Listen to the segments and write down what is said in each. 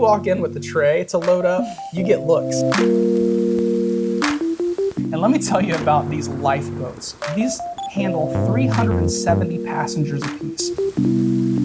walk in with the tray to load up, you get looks. And let me tell you about these Lifeboats. These handle 370 passengers apiece.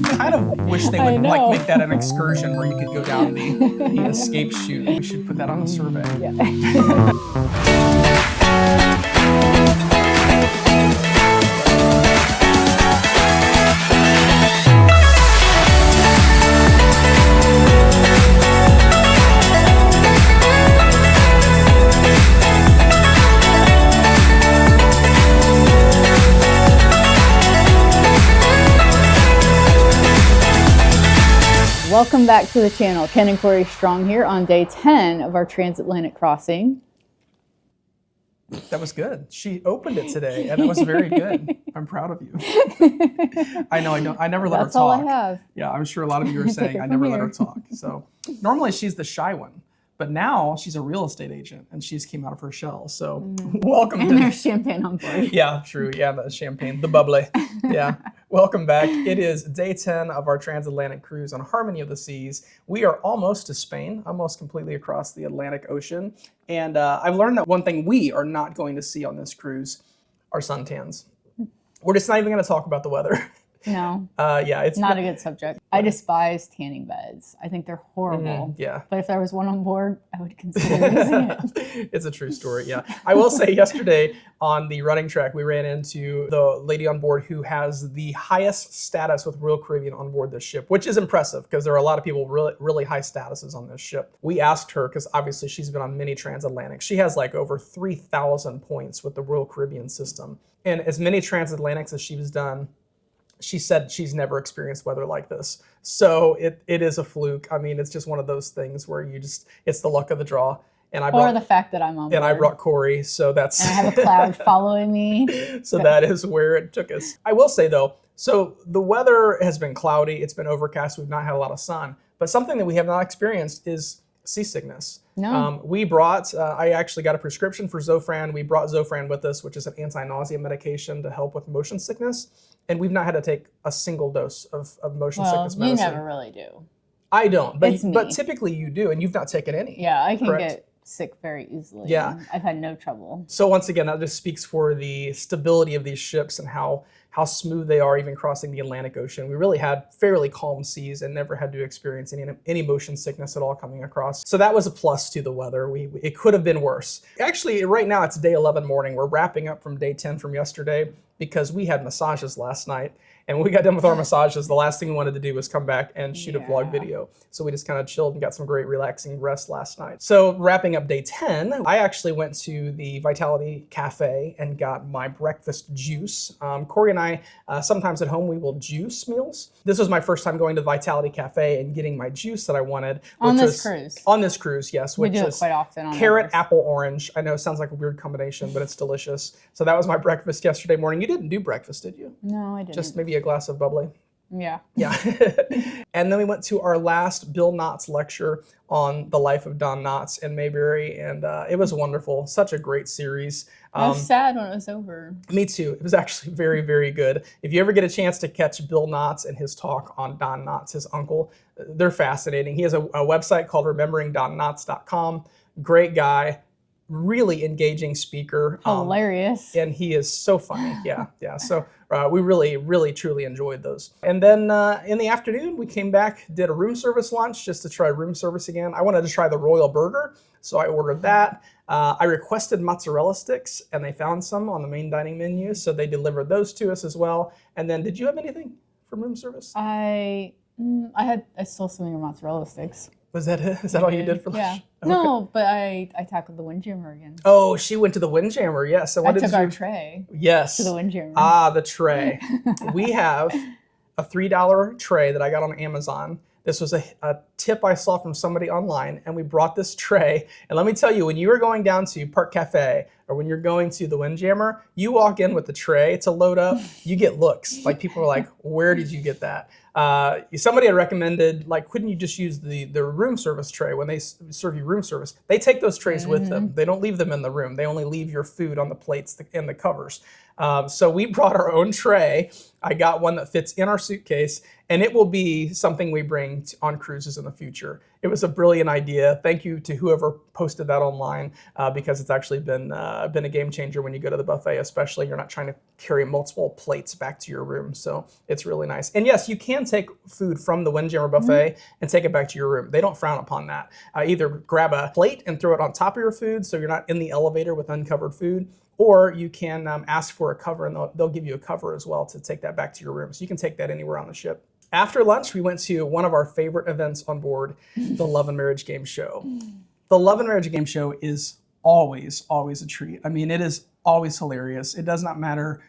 I kind of wish they would make that an excursion where you could go down the escape chute. We should put that on a survey. Yeah. Welcome back to the channel. Ken and Corey Strong here on day 10 of our Transatlantic crossing. That was good. She opened it today, and it was very good. I'm proud of you. I know. I never let her talk. That's all I have. Yeah, I'm sure a lot of you are saying I never let her talk. So normally she's the shy one, but now she's a real estate agent, and she's came out of her shell. So welcome. And there's champagne on board. Yeah, true. Yeah, the champagne, the bubbly. Yeah. Welcome back. It is day 10 of our transatlantic cruise on Harmony of the Seas. We are almost to Spain, almost completely across the Atlantic Ocean. And I've learned that one thing we are not going to see on this cruise are suntans. We're just not even going to talk about the weather. No. Yeah, it's not a good subject. I despise tanning beds. I think they're horrible. Yeah. But if there was one on board, I would consider using it. It's a true story, yeah. I will say yesterday on the running track, we ran into the lady on board who has the highest status with Royal Caribbean on board this ship, which is impressive because there are a lot of people really high statuses on this ship. We asked her, because obviously she's been on many transatlantics. She has like over 3,000 points with the Royal Caribbean system. And as many transatlantics as she's done, she said she's never experienced weather like this. So it is a fluke. I mean, it's just one of those things where it's the luck of the draw. And or the fact that I'm on board. And I brought Corey, so that's... And I have a cloud following me. So that is where it took us. I will say though, so the weather has been cloudy, it's been overcast, we've not had a lot of sun, but something that we have not experienced is seasickness. No. We brought, I actually got a prescription for Zofran. We brought Zofran with us, which is an anti-nausea medication to help with motion sickness. And we've not had to take a single dose of motion sickness medicine. You never really do. I don't, but typically you do, and you've not taken any. Yeah, I can get sick very easily. Yeah. I've had no trouble. So once again, that just speaks for the stability of these ships and how smooth they are even crossing the Atlantic Ocean. We really had fairly calm seas and never had to experience any motion sickness at all coming across. So that was a plus to the weather. It could have been worse. Actually, right now it's day 11 morning. We're wrapping up from day 10 from yesterday because we had massages last night. And when we got done with our massages, the last thing we wanted to do was come back and shoot a vlog video. So we just kind of chilled and got some great relaxing rest last night. So wrapping up day 10, I actually went to the Vitality Cafe and got my breakfast juice. Corey and I, sometimes at home, we will juice meals. This was my first time going to the Vitality Cafe and getting my juice that I wanted. On this cruise? On this cruise, yes. We do it quite often on carrot, apple, orange. I know it sounds like a weird combination, but it's delicious. So that was my breakfast yesterday morning. You didn't do breakfast, did you? No, I didn't. Just maybe a glass of bubbly. Yeah. Yeah. And then we went to our last Bill Knotts lecture on the life of Don Knotts in Mayberry, and it was wonderful. Such a great series. I was sad when it was over. Me too. It was actually very, very good. If you ever get a chance to catch Bill Knotts and his talk on Don Knotts, his uncle, they're fascinating. He has a website called rememberingdonknotts.com. Great guy. Really engaging speaker. Hilarious. And he is so funny. Yeah. So we really, truly enjoyed those. And then in the afternoon, we came back, did a room service lunch just to try room service again. I wanted to try the Royal Burger, so I ordered that. I requested mozzarella sticks, and they found some on the main dining menu, so they delivered those to us as well. And then, did you have anything from room service? I stole some of your mozzarella sticks. Was that it? Is that all you did for lunch? Yeah. Okay. No, but I tackled the Windjammer again. Oh, she went to the Windjammer, yes. So I took our tray. Yes. To the Windjammer. Ah, the tray. We have a $3 tray that I got on Amazon. This was a tip I saw from somebody online, and we brought this tray. And let me tell you, when you are going down to Park Cafe or when you're going to the Windjammer, you walk in with the tray to load up, you get looks. Like people are like, where did you get that? Somebody had recommended, like, couldn't you just use the room service tray when they serve you room service? They take those trays with them. They don't leave them in the room. They only leave your food on the plates and the covers. So we brought our own tray. I got one that fits in our suitcase, and it will be something we bring on cruises in the future. It was a brilliant idea. Thank you to whoever posted that online, because it's actually been a game changer when you go to the buffet, especially you're not trying to carry multiple plates back to your room. So it's really nice. And yes, you can take food from the Windjammer buffet and take it back to your room. They don't frown upon that. Either grab a plate and throw it on top of your food so you're not in the elevator with uncovered food, or you can ask for a cover, and they'll give you a cover as well to take that back to your room. So you can take that anywhere on the ship. After lunch, we went to one of our favorite events on board, the Love and Marriage Game Show. The Love and Marriage Game Show is always a treat. I mean, it is always hilarious. It does not matter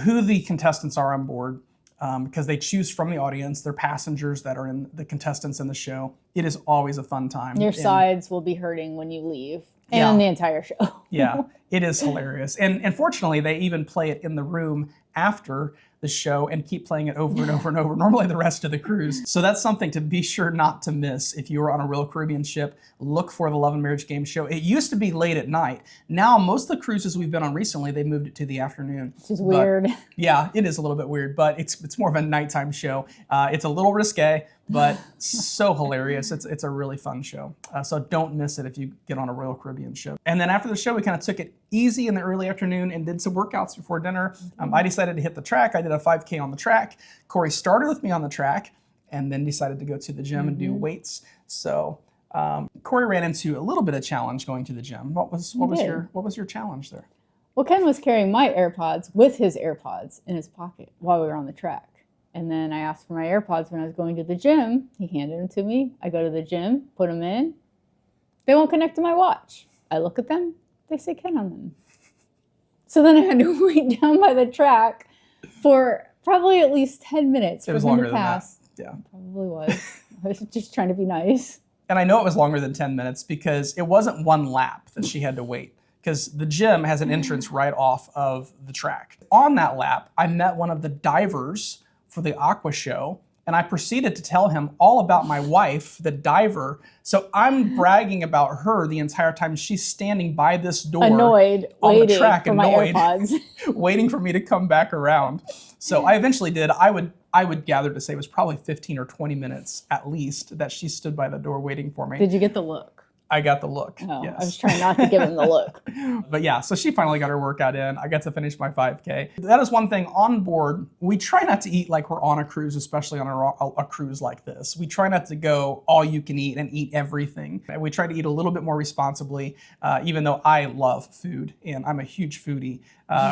who the contestants are on board, because they choose from the audience. They're passengers that are in the contestants in the show. It is always a fun time. Your sides will be hurting when you leave, and the entire show. Yeah, it is hilarious. And fortunately, they even play it in the room after the show and keep playing it over and over and over, normally the rest of the cruise. So that's something to be sure not to miss. If you were on a Royal Caribbean ship, look for the Love and Marriage Game Show. It used to be late at night. Now, most of the cruises we've been on recently, they moved it to the afternoon. Which is weird. Yeah, it is a little bit weird, but it's more of a nighttime show. It's a little risque, but so hilarious. It's a really fun show. So don't miss it if you get on a Royal Caribbean ship. And then after the show, we kind of took it easy in the early afternoon and did some workouts before dinner. I decided to hit the track. I did a 5K on the track. Corey started with me on the track and then decided to go to the gym and do weights. So Corey ran into a little bit of challenge going to the gym. What was your challenge there? Well, Ken was carrying my AirPods with his AirPods in his pocket while we were on the track. And then I asked for my AirPods when I was going to the gym. He handed them to me. I go to the gym, put them in. They won't connect to my watch. I look at them. They say Ken on them. So then I had to wait down by the track for probably at least 10 minutes for him to pass. Yeah. Probably was. I was just trying to be nice. And I know it was longer than 10 minutes because it wasn't one lap that she had to wait, because the gym has an entrance right off of the track. On that lap, I met one of the divers for the aqua show, and I proceeded to tell him all about my wife, the diver. So I'm bragging about her the entire time. She's standing by this door, annoyed, on waiting the track, for my AirPods. waiting for me to come back around. So I eventually did. I would gather to say it was probably 15 or 20 minutes at least that she stood by the door waiting for me. Did you get the look? I got the look. Oh, yes. I was trying not to give him the look. But yeah, so she finally got her workout in. I got to finish my 5K. That is one thing on board. We try not to eat like we're on a cruise, especially on a cruise like this. We try not to go all you can eat and eat everything. We try to eat a little bit more responsibly, even though I love food and I'm a huge foodie.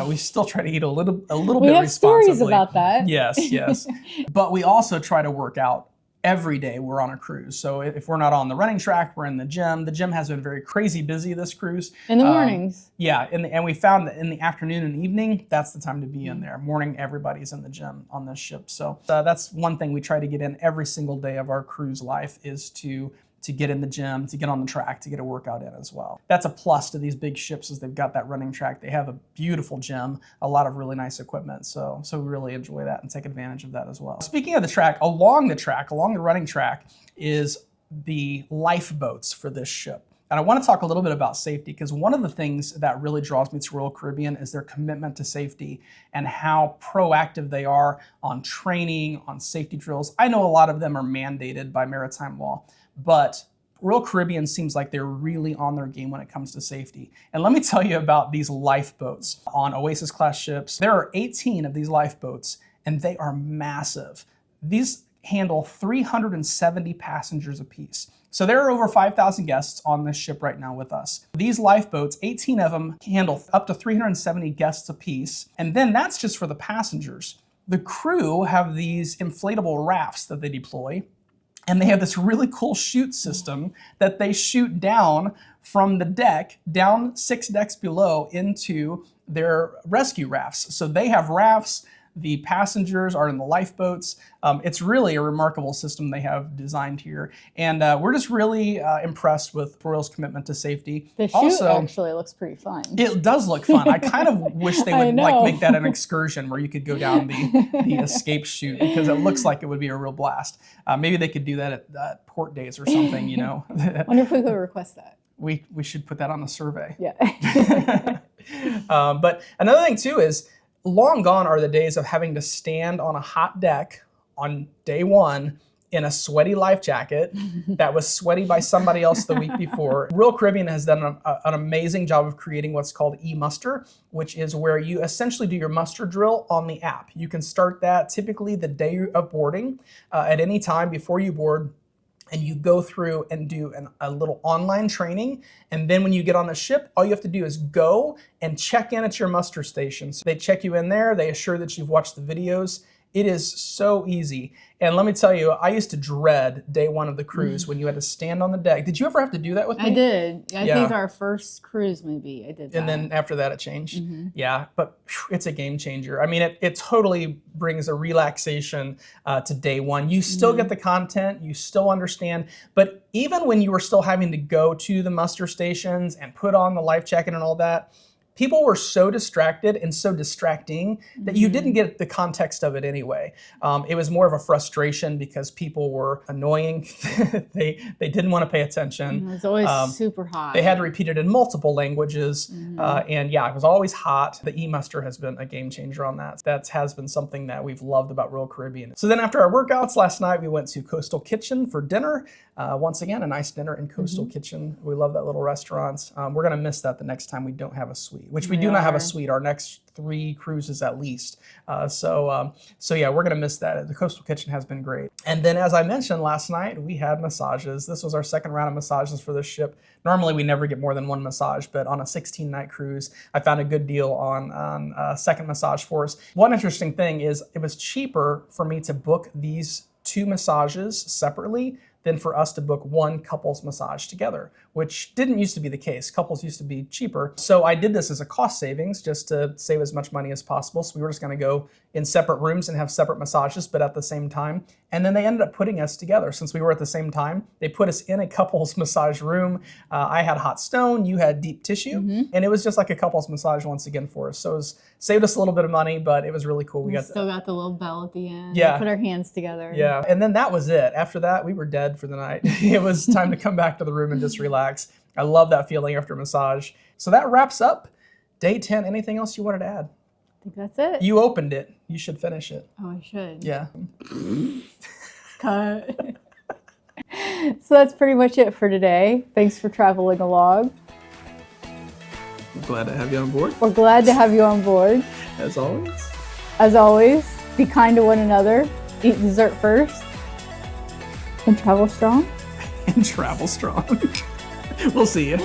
We still try to eat a little bit responsibly. We have stories about that. Yes. But we also try to work out every day we're on a cruise. So if we're not on the running track, we're in the gym. The gym has been very crazy busy this cruise. In the mornings. Yeah, and we found that in the afternoon and evening, that's the time to be in there. Morning, everybody's in the gym on this ship. So that's one thing we try to get in every single day of our cruise life, is to get in the gym, to get on the track, to get a workout in as well. That's a plus to these big ships, is they've got that running track. They have a beautiful gym, a lot of really nice equipment. So we really enjoy that and take advantage of that as well. Speaking of the track, along the running track is the lifeboats for this ship. And I want to talk a little bit about safety, because one of the things that really draws me to Royal Caribbean is their commitment to safety and how proactive they are on training, on safety drills. I know a lot of them are mandated by maritime law, but Royal Caribbean seems like they're really on their game when it comes to safety. And let me tell you about these lifeboats on Oasis class ships. There are 18 of these lifeboats, and they are massive. These handle 370 passengers apiece. So there are over 5,000 guests on this ship right now with us. These lifeboats, 18 of them, handle up to 370 guests apiece. And then that's just for the passengers. The crew have these inflatable rafts that they deploy, and they have this really cool chute system that they shoot down from the deck, down 6 decks below, into their rescue rafts. So they have rafts, the passengers are in the lifeboats. It's really a remarkable system they have designed here. And we're just really impressed with Royal's commitment to safety. The chute actually looks pretty fun. It does look fun. I kind of wish they would make that an excursion where you could go down the escape chute, because it looks like it would be a real blast. Maybe they could do that at port days or something, you know. Wonder if we could request that. We should put that on the survey. Yeah. But another thing too is, long gone are the days of having to stand on a hot deck on day one in a sweaty life jacket that was sweaty by somebody else the week before. Royal Caribbean has done an amazing job of creating what's called e-muster, which is where you essentially do your muster drill on the app. You can start that typically the day of boarding at any time before you board, and you go through and do a little online training. And then when you get on the ship, all you have to do is go and check in at your muster station. So they check you in there, they assure that you've watched the videos. It is so easy. And let me tell you, I used to dread day one of the cruise when you had to stand on the deck. Did you ever have to do that with me? I did. I think our first cruise maybe I did that. And then after that it changed. Yeah, but it's a game changer. I mean, it totally brings a relaxation to day one. You still get the content, you still understand, but even when you were still having to go to the muster stations and put on the life jacket and all that, people were so distracted and so distracting that you didn't get the context of it anyway. It was more of a frustration because people were annoying. they didn't want to pay attention. It was always super hot. They had to repeat it in multiple languages. And yeah, it was always hot. The e-muster has been a game changer on that. That has been something that we've loved about Royal Caribbean. So then after our workouts last night, we went to Coastal Kitchen for dinner. Once again, a nice dinner in Coastal Kitchen. We love that little restaurant. We're gonna miss that the next time we don't have a suite, which we do not have a suite our next 3 cruises at least. So yeah, we're gonna miss that. The Coastal Kitchen has been great. And then as I mentioned last night, we had massages. This was our second round of massages for this ship. Normally we never get more than 1 massage, but on a 16-night cruise, I found a good deal on a second massage for us. One interesting thing is it was cheaper for me to book these 2 massages separately than for us to book 1 couples massage together, which didn't used to be the case. Couples used to be cheaper. So I did this as a cost savings just to save as much money as possible. So we were just gonna go in separate rooms and have separate massages, but at the same time. And then they ended up putting us together. Since we were at the same time, they put us in a couples massage room. I had hot stone, you had deep tissue, and it was just like a couples massage once again for us. So it saved us a little bit of money, but it was really cool. We still got the little bell at the end. Yeah. We put our hands together. Yeah, and then that was it. After that, we were dead for the night. It was time to come back to the room and just relax. I love that feeling after massage. So that wraps up day 10. Anything else you wanted to add? I think that's it. You opened it. You should finish it. Oh, I should. Yeah. Cut. So that's pretty much it for today. Thanks for traveling along. I'm glad to have you on board. We're glad to have you on board. As always. As always, be kind to one another. Eat dessert first. And travel strong. And travel strong. We'll see you.